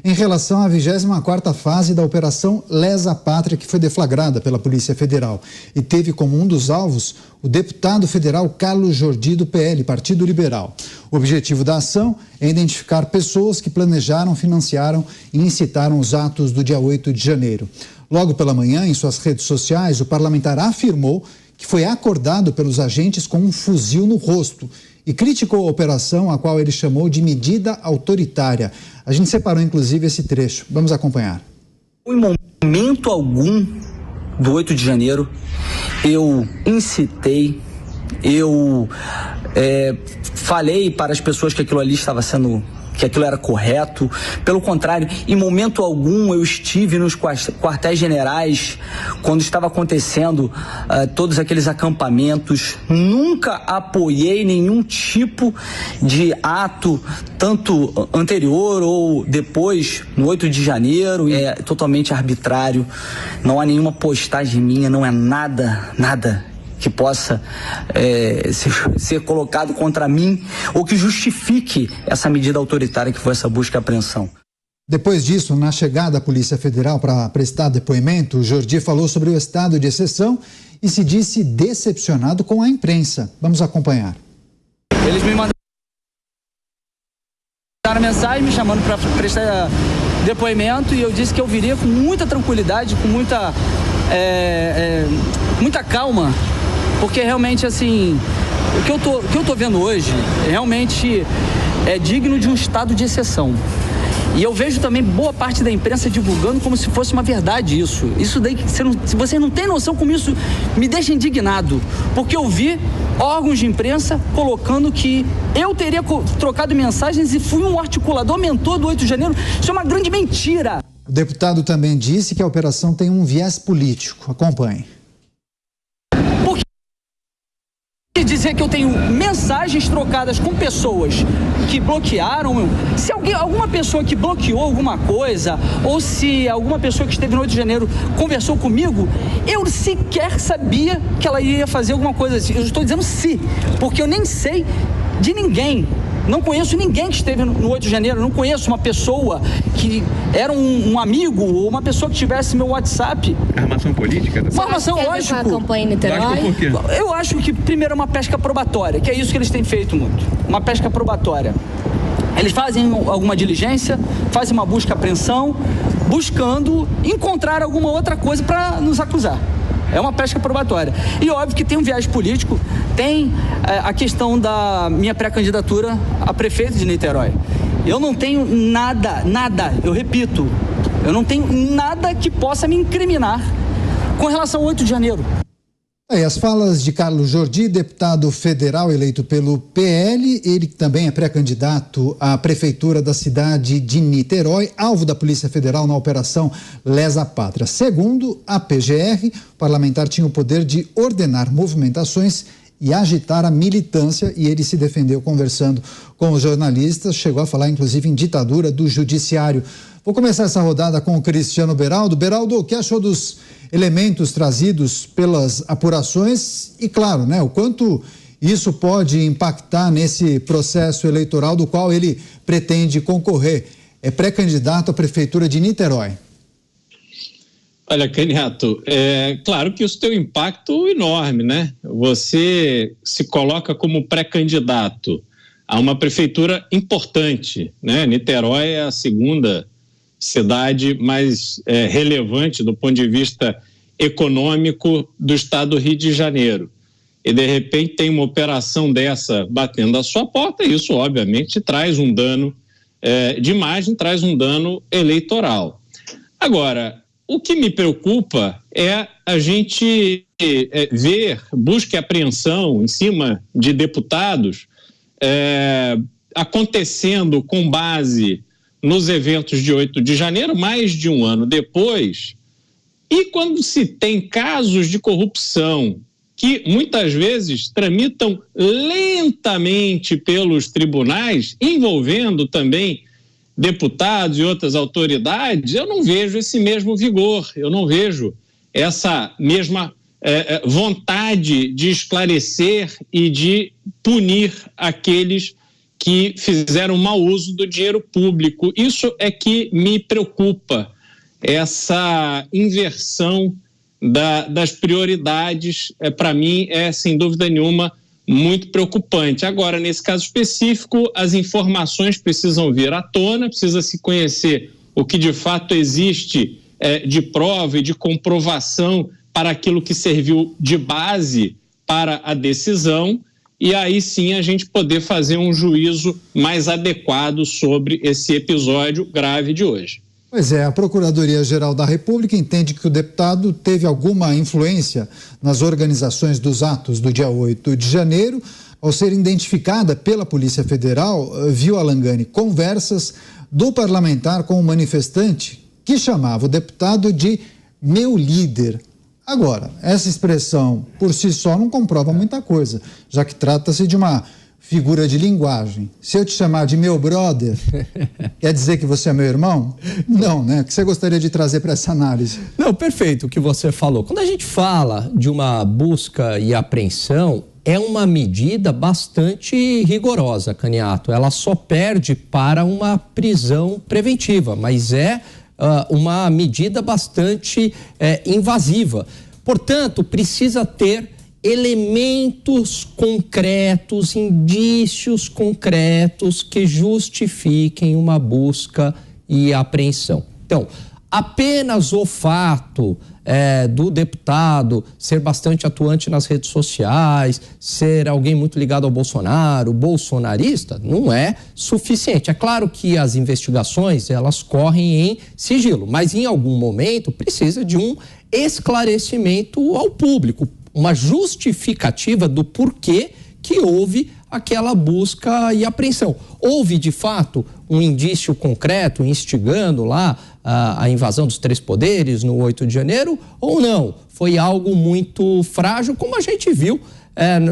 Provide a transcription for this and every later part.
em relação à 24ª fase da Operação Lesa Pátria, que foi deflagrada pela Polícia Federal e teve como um dos alvos o deputado federal Carlos Jordi, do PL, Partido Liberal. O objetivo da ação é identificar pessoas que planejaram, financiaram e incitaram os atos do dia 8 de janeiro. Logo pela manhã, em suas redes sociais, o parlamentar afirmou que foi acordado pelos agentes com um fuzil no rosto e criticou a operação, a qual ele chamou de medida autoritária. A gente separou, inclusive, esse trecho. Vamos acompanhar. Em momento algum do 8 de janeiro, eu incitei, eu falei para as pessoas que aquilo ali estava sendo, que aquilo era correto. Pelo contrário, em momento algum eu estive nos quartéis generais quando estava acontecendo todos aqueles acampamentos. Nunca apoiei nenhum tipo de ato, tanto anterior ou depois, no 8 de janeiro. É totalmente arbitrário, não há nenhuma postagem minha, não é nada que possa ser colocado contra mim ou que justifique essa medida autoritária que foi essa busca e apreensão. Depois disso, na chegada da Polícia Federal para prestar depoimento, o Jordi falou sobre o estado de exceção e se disse decepcionado com a imprensa. Vamos acompanhar. Eles me mandaram mensagem me chamando para prestar depoimento e eu disse que eu viria com muita tranquilidade, com muita calma. Porque realmente, assim, o que eu tô vendo hoje realmente é digno de um estado de exceção. E eu vejo também boa parte da imprensa divulgando como se fosse uma verdade isso. Isso daí, se você não tem noção como isso me deixa indignado. Porque eu vi órgãos de imprensa colocando que eu teria trocado mensagens e fui um articulador, mentor do 8 de janeiro. Isso é uma grande mentira. O deputado também disse que a operação tem um viés político. Acompanhe. Dizer que eu tenho mensagens trocadas com pessoas que bloquearam, se alguma pessoa que bloqueou alguma coisa, ou se alguma pessoa que esteve no 8 de janeiro conversou comigo, eu sequer sabia que ela ia fazer alguma coisa assim. Eu estou dizendo se, porque eu nem sei de ninguém. Não conheço ninguém que esteve no 8 de janeiro, não conheço uma pessoa que era um amigo ou uma pessoa que tivesse meu WhatsApp. Armação política? Uma armação, lógico. A campanha em Niterói? Por quê? Eu acho que, primeiro, é uma pesca probatória, que é isso que eles têm feito muito. Uma pesca probatória. Eles fazem alguma diligência, fazem uma busca e apreensão, buscando encontrar alguma outra coisa para nos acusar. É uma pesca probatória. E óbvio que tem um viés político, tem a questão da minha pré-candidatura a prefeito de Niterói. Eu não tenho nada, eu repito, eu não tenho nada que possa me incriminar com relação ao 8 de janeiro. As falas de Carlos Jordi, deputado federal eleito pelo PL, ele também é pré-candidato à prefeitura da cidade de Niterói, alvo da Polícia Federal na Operação Lesa Pátria. Segundo a PGR, o parlamentar tinha o poder de ordenar movimentações e agitar a militância, e ele se defendeu conversando com os jornalistas, chegou a falar inclusive em ditadura do judiciário. Vou começar essa rodada com o Cristiano Beraldo. Beraldo, o que achou dos elementos trazidos pelas apurações e, claro, o quanto isso pode impactar nesse processo eleitoral do qual ele pretende concorrer? É pré-candidato à prefeitura de Niterói. Olha, Caniato, claro que isso tem um impacto enorme, né? Você se coloca como pré-candidato a uma prefeitura importante, né? Niterói é a segunda cidade mais relevante do ponto de vista econômico do estado do Rio de Janeiro. E, de repente, tem uma operação dessa batendo à sua porta, e isso, obviamente, traz um dano de imagem, traz um dano eleitoral. Agora, o que me preocupa é a gente ver busca e apreensão em cima de deputados acontecendo com base nos eventos de 8 de janeiro, mais de um ano depois, e quando se tem casos de corrupção que muitas vezes tramitam lentamente pelos tribunais, envolvendo também deputados e outras autoridades, eu não vejo esse mesmo vigor, eu não vejo essa mesma vontade de esclarecer e de punir aqueles que fizeram mau uso do dinheiro público. Isso é que me preocupa, essa inversão das prioridades, para mim, é sem dúvida nenhuma muito preocupante. Agora, nesse caso específico, as informações precisam vir à tona, precisa se conhecer o que de fato existe de prova e de comprovação para aquilo que serviu de base para a decisão, e aí sim a gente poder fazer um juízo mais adequado sobre esse episódio grave de hoje. Pois é, a Procuradoria-Geral da República entende que o deputado teve alguma influência nas organizações dos atos do dia 8 de janeiro. Ao ser identificada pela Polícia Federal, viu, Alangani, conversas do parlamentar com o manifestante que chamava o deputado de meu líder. Agora, essa expressão por si só não comprova muita coisa, já que trata-se de uma figura de linguagem. Se eu te chamar de meu brother, quer dizer que você é meu irmão? Não, né? O que você gostaria de trazer para essa análise? Não, perfeito o que você falou. Quando a gente fala de uma busca e apreensão, é uma medida bastante rigorosa, Caniato. Ela só perde para uma prisão preventiva, mas é uma medida bastante invasiva. Portanto, precisa ter elementos concretos, indícios concretos que justifiquem uma busca e apreensão. Então, apenas o fato do deputado ser bastante atuante nas redes sociais, ser alguém muito ligado ao Bolsonaro, bolsonarista, não é suficiente. É claro que as investigações, elas correm em sigilo, mas em algum momento precisa de um esclarecimento ao público, uma justificativa do porquê que houve aquela busca e apreensão. Houve, de fato, um indício concreto instigando lá a invasão dos 3 poderes no 8 de janeiro ou não? Foi algo muito frágil, como a gente viu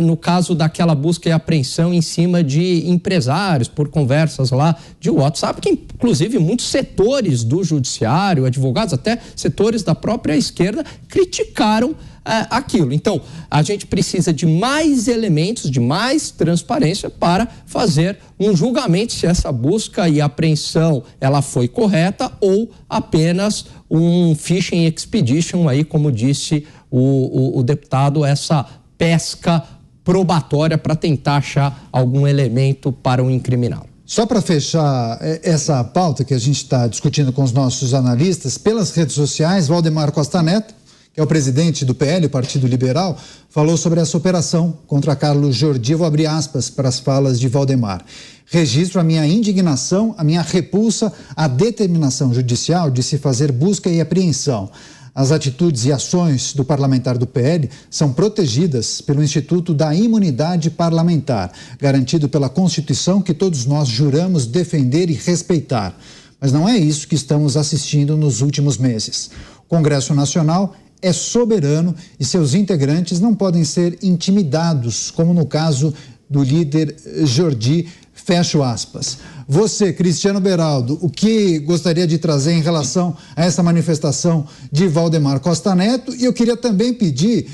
no caso daquela busca e apreensão em cima de empresários por conversas lá de WhatsApp, que inclusive muitos setores do judiciário, advogados, até setores da própria esquerda, criticaram aquilo. Então, a gente precisa de mais elementos, de mais transparência para fazer um julgamento se essa busca e apreensão ela foi correta ou apenas um fishing expedition aí, como disse o deputado, essa pesca probatória para tentar achar algum elemento para o incriminá-lo. Só para fechar essa pauta que a gente está discutindo com os nossos analistas, pelas redes sociais, Valdemar Costa Neto, que é o presidente do PL, o Partido Liberal, falou sobre essa operação contra Carlos Jordi. Eu vou abrir aspas para as falas de Valdemar. Registro a minha indignação, a minha repulsa à determinação judicial de se fazer busca e apreensão. As atitudes e ações do parlamentar do PL são protegidas pelo Instituto da Imunidade Parlamentar, garantido pela Constituição que todos nós juramos defender e respeitar. Mas não é isso que estamos assistindo nos últimos meses. O Congresso Nacional é soberano e seus integrantes não podem ser intimidados, como no caso do líder Jordi, fecho aspas. Você, Cristiano Beraldo, o que gostaria de trazer em relação a essa manifestação de Valdemar Costa Neto? E eu queria também pedir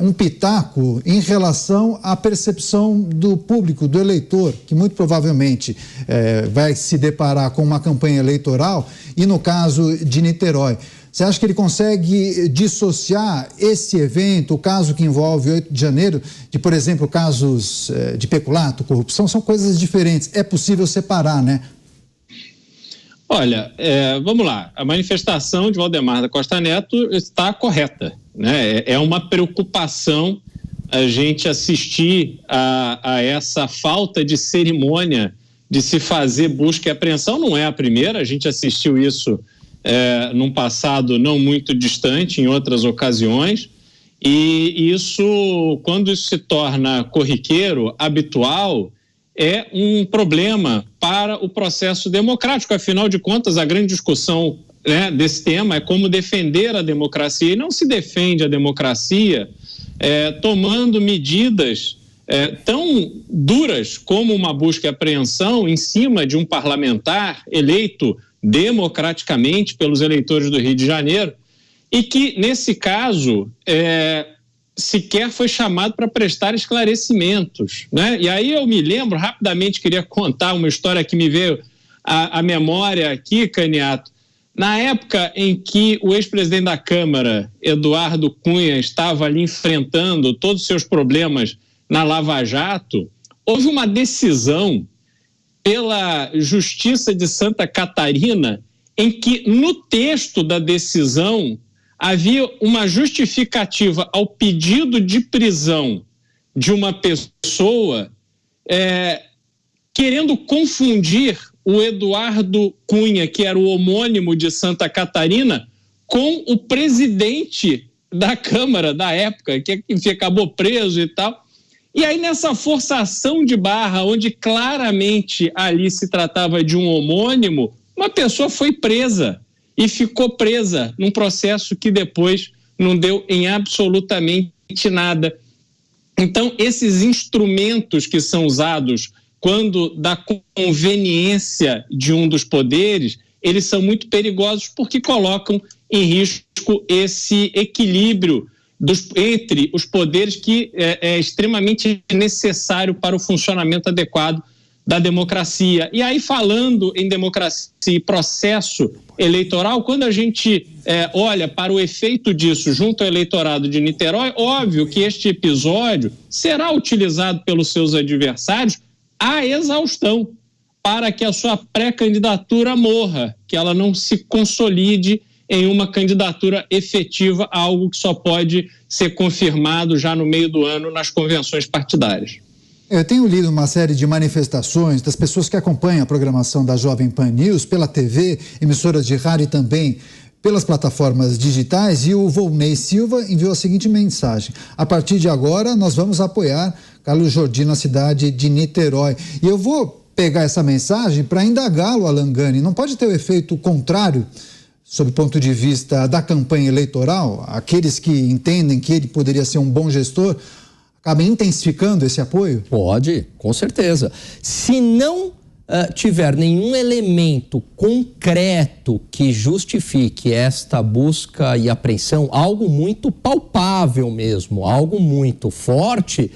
um pitaco em relação à percepção do público, do eleitor, que muito provavelmente vai se deparar com uma campanha eleitoral e no caso de Niterói. Você acha que ele consegue dissociar esse evento, o caso que envolve 8 de janeiro, de, por exemplo, casos de peculato, corrupção? São coisas diferentes. É possível separar, né? Olha, vamos lá. A manifestação de Valdemar da Costa Neto está correta, né? É uma preocupação a gente assistir a essa falta de cerimônia de se fazer busca e apreensão. Não é a primeira, a gente assistiu isso num passado não muito distante, em outras ocasiões, e isso, quando isso se torna corriqueiro, habitual, é um problema para o processo democrático. Afinal de contas, a grande discussão, né, desse tema é como defender a democracia, e não se defende a democracia tomando medidas tão duras como uma busca e apreensão em cima de um parlamentar eleito democraticamente pelos eleitores do Rio de Janeiro, e que, nesse caso, sequer foi chamado para prestar esclarecimentos, né? E aí eu me lembro, rapidamente queria contar uma história que me veio à memória aqui, Caniato. Na época em que o ex-presidente da Câmara, Eduardo Cunha, estava ali enfrentando todos os seus problemas na Lava Jato, houve uma decisão pela Justiça de Santa Catarina em que no texto da decisão havia uma justificativa ao pedido de prisão de uma pessoa querendo confundir o Eduardo Cunha, que era o homônimo de Santa Catarina, com o presidente da Câmara da época, que enfim, acabou preso e tal. E aí nessa forçação de barra, onde claramente ali se tratava de um homônimo, uma pessoa foi presa e ficou presa num processo que depois não deu em absolutamente nada. Então, esses instrumentos que são usados quando da conveniência de um dos poderes, eles são muito perigosos porque colocam em risco esse equilíbrio entre os poderes que é extremamente necessário para o funcionamento adequado da democracia. E aí, falando em democracia e processo eleitoral, quando a gente olha para o efeito disso junto ao eleitorado de Niterói, óbvio que este episódio será utilizado pelos seus adversários à exaustão para que a sua pré-candidatura morra, que ela não se consolide em uma candidatura efetiva, algo que só pode ser confirmado já no meio do ano nas convenções partidárias. Eu tenho lido uma série de manifestações das pessoas que acompanham a programação da Jovem Pan News pela TV, emissoras de rádio e também pelas plataformas digitais, e o Volney Silva enviou a seguinte mensagem: a partir de agora nós vamos apoiar Carlos Jordi na cidade de Niterói. E eu vou pegar essa mensagem para indagá-lo, Alan Gani. Não pode ter o efeito contrário, sob o ponto de vista da campanha eleitoral? Aqueles que entendem que ele poderia ser um bom gestor acabem intensificando esse apoio? Pode, com certeza. Se não tiver nenhum elemento concreto que justifique esta busca e apreensão, algo muito palpável mesmo, algo muito forte,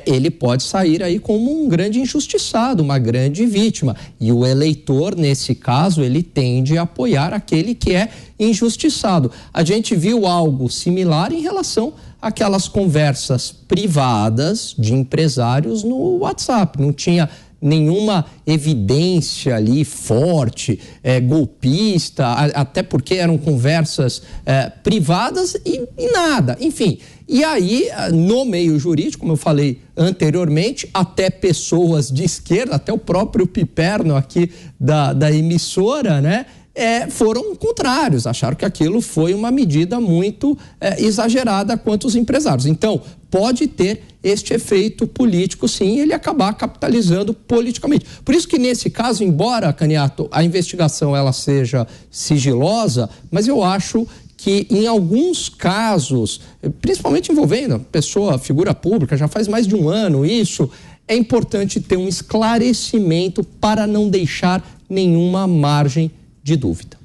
ele pode sair aí como um grande injustiçado, uma grande vítima. E o eleitor, nesse caso, ele tende a apoiar aquele que é injustiçado. A gente viu algo similar em relação àquelas conversas privadas de empresários no WhatsApp. Não tinha nenhuma evidência ali forte, golpista, até porque eram conversas privadas e nada, enfim. E aí, no meio jurídico, como eu falei anteriormente, até pessoas de esquerda, até o próprio Piperno aqui da emissora, né, foram contrários, acharam que aquilo foi uma medida muito exagerada quanto os empresários. Então, pode ter este efeito político, sim, e ele acabar capitalizando politicamente. Por isso que nesse caso, embora, Caniato, a investigação ela seja sigilosa, mas eu acho que em alguns casos, principalmente envolvendo pessoa, figura pública, já faz mais de um ano isso, é importante ter um esclarecimento para não deixar nenhuma margem de dúvida.